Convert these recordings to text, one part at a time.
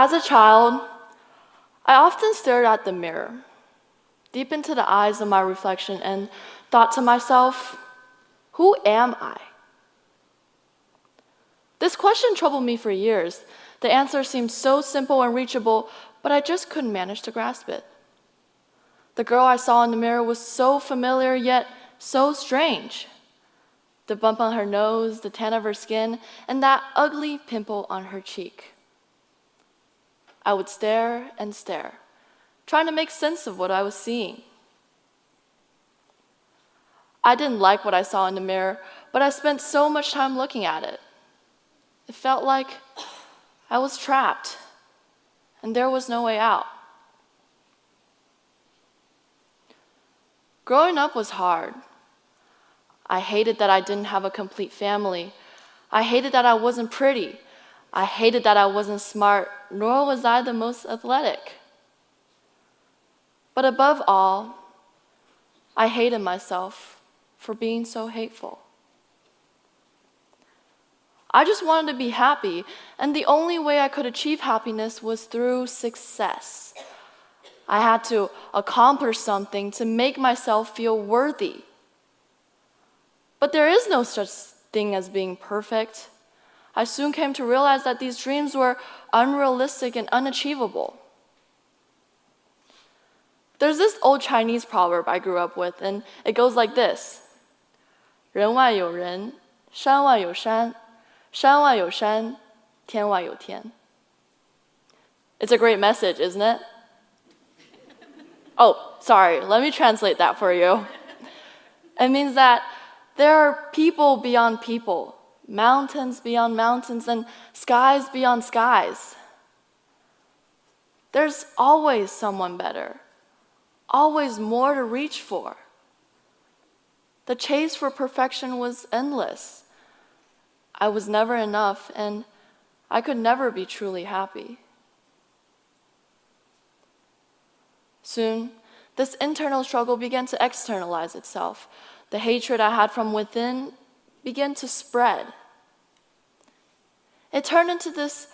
As a child, I often stared at the mirror, deep into the eyes of my reflection, and thought to myself, who am I? This question troubled me for years. The answer seemed so simple and reachable, but I just couldn't manage to grasp it. The girl I saw in the mirror was so familiar, yet so strange. The bump on her nose, the tan of her skin, and that ugly pimple on her cheek. I would stare and stare, trying to make sense of what I was seeing. I didn't like what I saw in the mirror, but I spent so much time looking at it. It felt like I was trapped, and there was no way out. Growing up was hard. I hated that I didn't have a complete family. I hated that I wasn't pretty. I hated that I wasn't smart, nor was I the most athletic. But above all, I hated myself for being so hateful. I just wanted to be happy, and the only way I could achieve happiness was through success. I had to accomplish something to make myself feel worthy. But there is no such thing as being perfect. I soon came to realize that these dreams were unrealistic and unachievable. There's this old Chinese proverb I grew up with, and it goes like this: 人外有人，山外有山，山外有山，天外有天. It's a great message, isn't it? Oh, sorry, let me translate that for you. It means that there are people beyond people, mountains beyond mountains, and skies beyond skies. There's always someone better, always more to reach for. The chase for perfection was endless. I was never enough, and I could never be truly happy. Soon, this internal struggle began to externalize itself. The hatred I had from within began to spread. It turned into this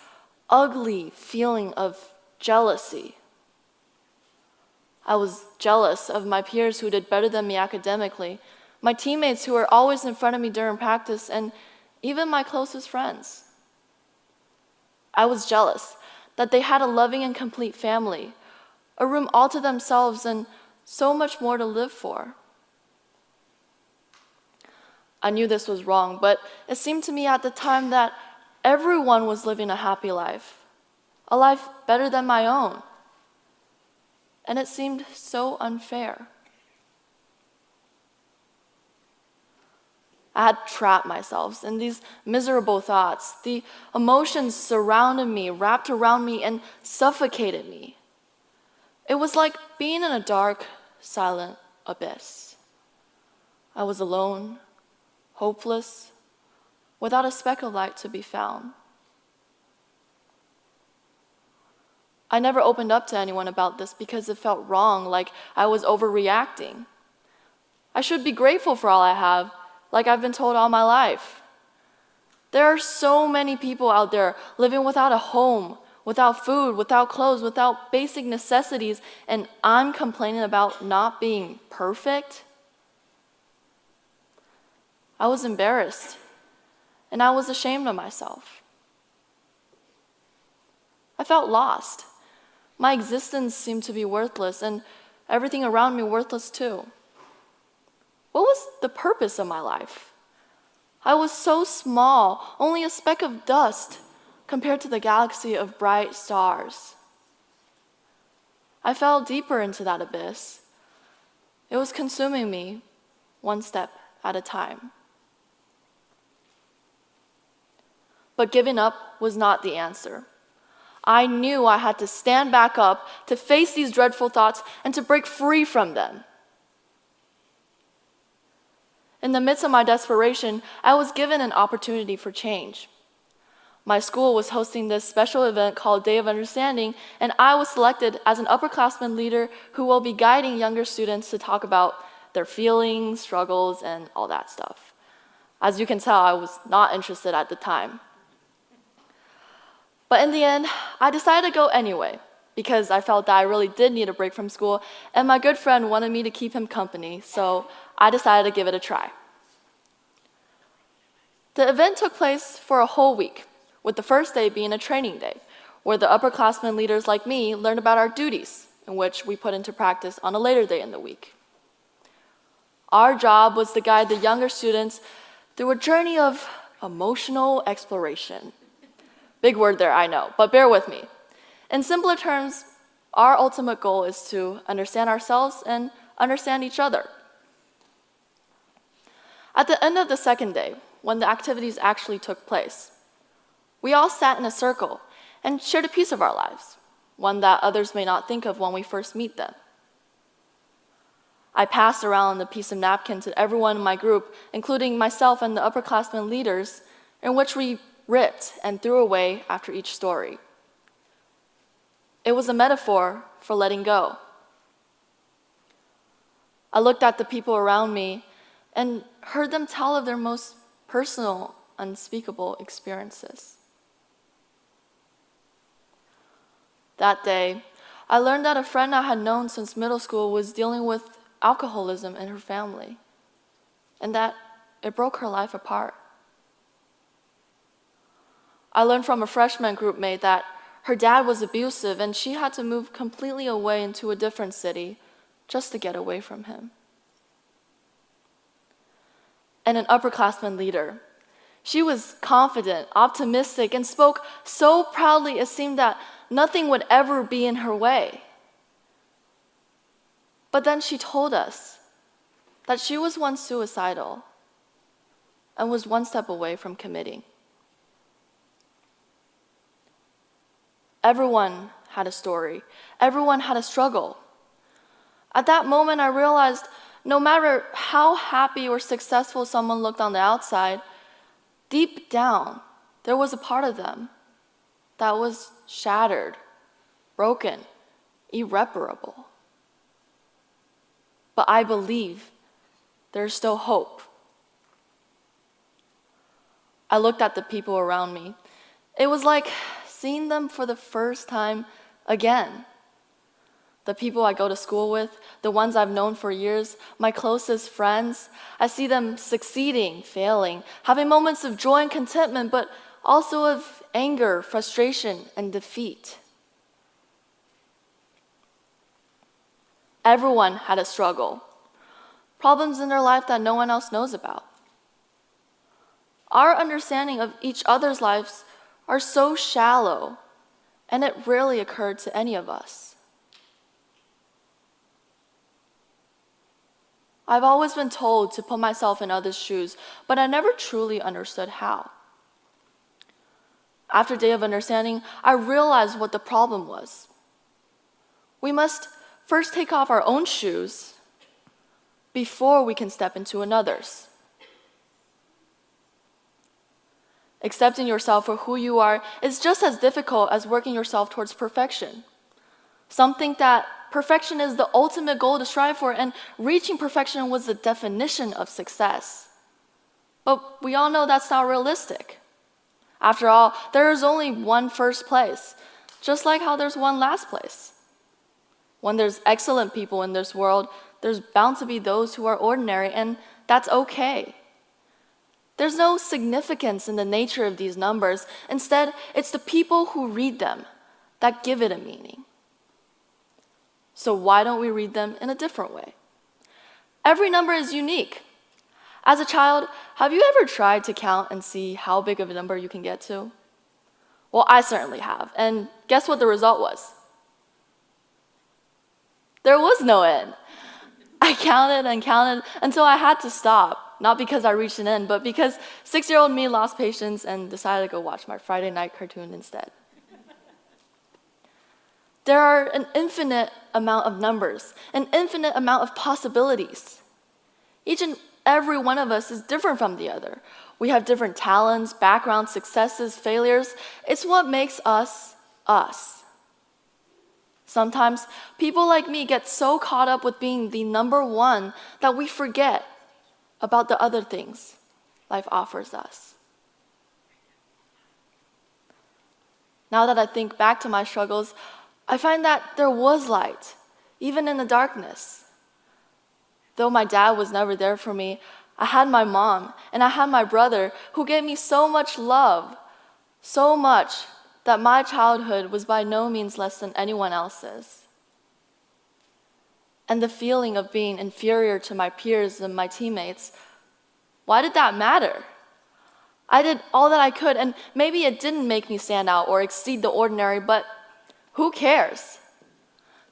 ugly feeling of jealousy. I was jealous of my peers who did better than me academically, my teammates who were always in front of me during practice, and even my closest friends. I was jealous that they had a loving and complete family, a room all to themselves, and so much more to live for. I knew this was wrong, but it seemed to me at the time that everyone was living a happy life, a life better than my own. And it seemed so unfair. I had trapped myself in these miserable thoughts. The emotions surrounded me, wrapped around me, and suffocated me. It was like being in a dark, silent abyss. I was alone, hopeless, without a speck of light to be found. I never opened up to anyone about this because it felt wrong, like I was overreacting. I should be grateful for all I have, like I've been told all my life. There are so many people out there living without a home, without food, without clothes, without basic necessities, and I'm complaining about not being perfect? I was embarrassed, and I was ashamed of myself. I felt lost. My existence seemed to be worthless, and everything around me worthless too. What was the purpose of my life? I was so small, only a speck of dust compared to the galaxy of bright stars. I fell deeper into that abyss. It was consuming me, one step at a time. But giving up was not the answer. I knew I had to stand back up to face these dreadful thoughts and to break free from them. In the midst of my desperation, I was given an opportunity for change. My school was hosting this special event called Day of Understanding, and I was selected as an upperclassman leader who will be guiding younger students to talk about their feelings, struggles, and all that stuff. As you can tell, I was not interested at the time. But in the end, I decided to go anyway, because I felt that I really did need a break from school, and my good friend wanted me to keep him company, so I decided to give it a try. The event took place for a whole week, with the first day being a training day, where the upperclassmen leaders like me learned about our duties, in which we put into practice on a later day in the week. Our job was to guide the younger students through a journey of emotional exploration. Big word there, I know, but bear with me. In simpler terms, our ultimate goal is to understand ourselves and understand each other. At the end of the second day, when the activities actually took place, we all sat in a circle and shared a piece of our lives, one that others may not think of when we first meet them. I passed around the piece of napkin to everyone in my group, including myself and the upperclassmen leaders, in which we ripped and threw away after each story. It was a metaphor for letting go. I looked at the people around me and heard them tell of their most personal, unspeakable experiences. That day, I learned that a friend I had known since middle school was dealing with alcoholism in her family, and that it broke her life apart. I learned from a freshman group mate that her dad was abusive and she had to move completely away into a different city just to get away from him. And an upperclassman leader. She was confident, optimistic, and spoke so proudly it seemed that nothing would ever be in her way. But then she told us that she was once suicidal and was one step away from committing. Everyone had a story. Everyone had a struggle. At that moment, I realized no matter how happy or successful someone looked on the outside, deep down, there was a part of them that was shattered, broken, irreparable. But I believe there's still hope. I looked at the people around me. It was like seeing them for the first time again. The people I go to school with, the ones I've known for years, my closest friends, I see them succeeding, failing, having moments of joy and contentment, but also of anger, frustration, and defeat. Everyone had a struggle, problems in their life that no one else knows about. Our understanding of each other's lives are so shallow, and it rarely occurred to any of us. I've always been told to put myself in others' shoes, but I never truly understood how. After a day of understanding, I realized what the problem was. We must first take off our own shoes before we can step into another's. Accepting yourself for who you are is just as difficult as working yourself towards perfection. Some think that perfection is the ultimate goal to strive for, and reaching perfection was the definition of success. But we all know that's not realistic. After all, there is only one first place, just like how there's one last place. When there's excellent people in this world, there's bound to be those who are ordinary, and that's okay. There's no significance in the nature of these numbers. Instead, it's the people who read them that give it a meaning. So why don't we read them in a different way? Every number is unique. As a child, have you ever tried to count and see how big of a number you can get to? Well, I certainly have. And guess what the result was? There was no end. I counted and counted until I had to stop. Not because I reached an end, but because 6-year-old me lost patience and decided to go watch my Friday night cartoon instead. There are an infinite amount of numbers, an infinite amount of possibilities. Each and every one of us is different from the other. We have different talents, backgrounds, successes, failures. It's what makes us, us. Sometimes people like me get so caught up with being the number one that we forget about the other things life offers us. Now that I think back to my struggles, I find that there was light, even in the darkness. Though my dad was never there for me, I had my mom and I had my brother who gave me so much love, so much that my childhood was by no means less than anyone else's. And the feeling of being inferior to my peers and my teammates, why did that matter? I did all that I could, and maybe it didn't make me stand out or exceed the ordinary, but who cares?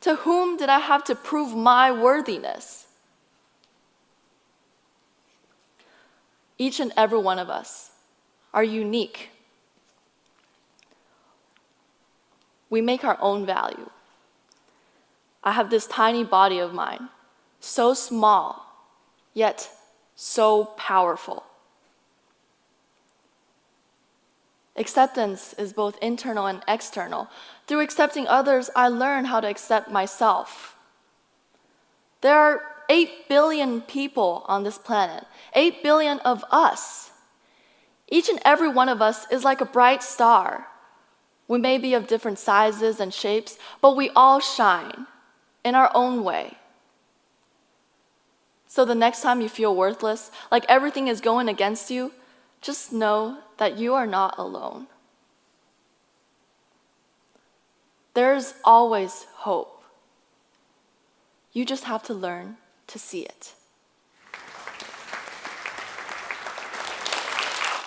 To whom did I have to prove my worthiness? Each and every one of us are unique. We make our own value. I have this tiny body of mine, so small, yet so powerful. Acceptance is both internal and external. Through accepting others, I learn how to accept myself. There are 8 billion people on this planet, 8 billion of us. Each and every one of us is like a bright star. We may be of different sizes and shapes, but we all shine in our own way. So the next time you feel worthless, like everything is going against you, just know that you are not alone. There's always hope. You just have to learn to see it.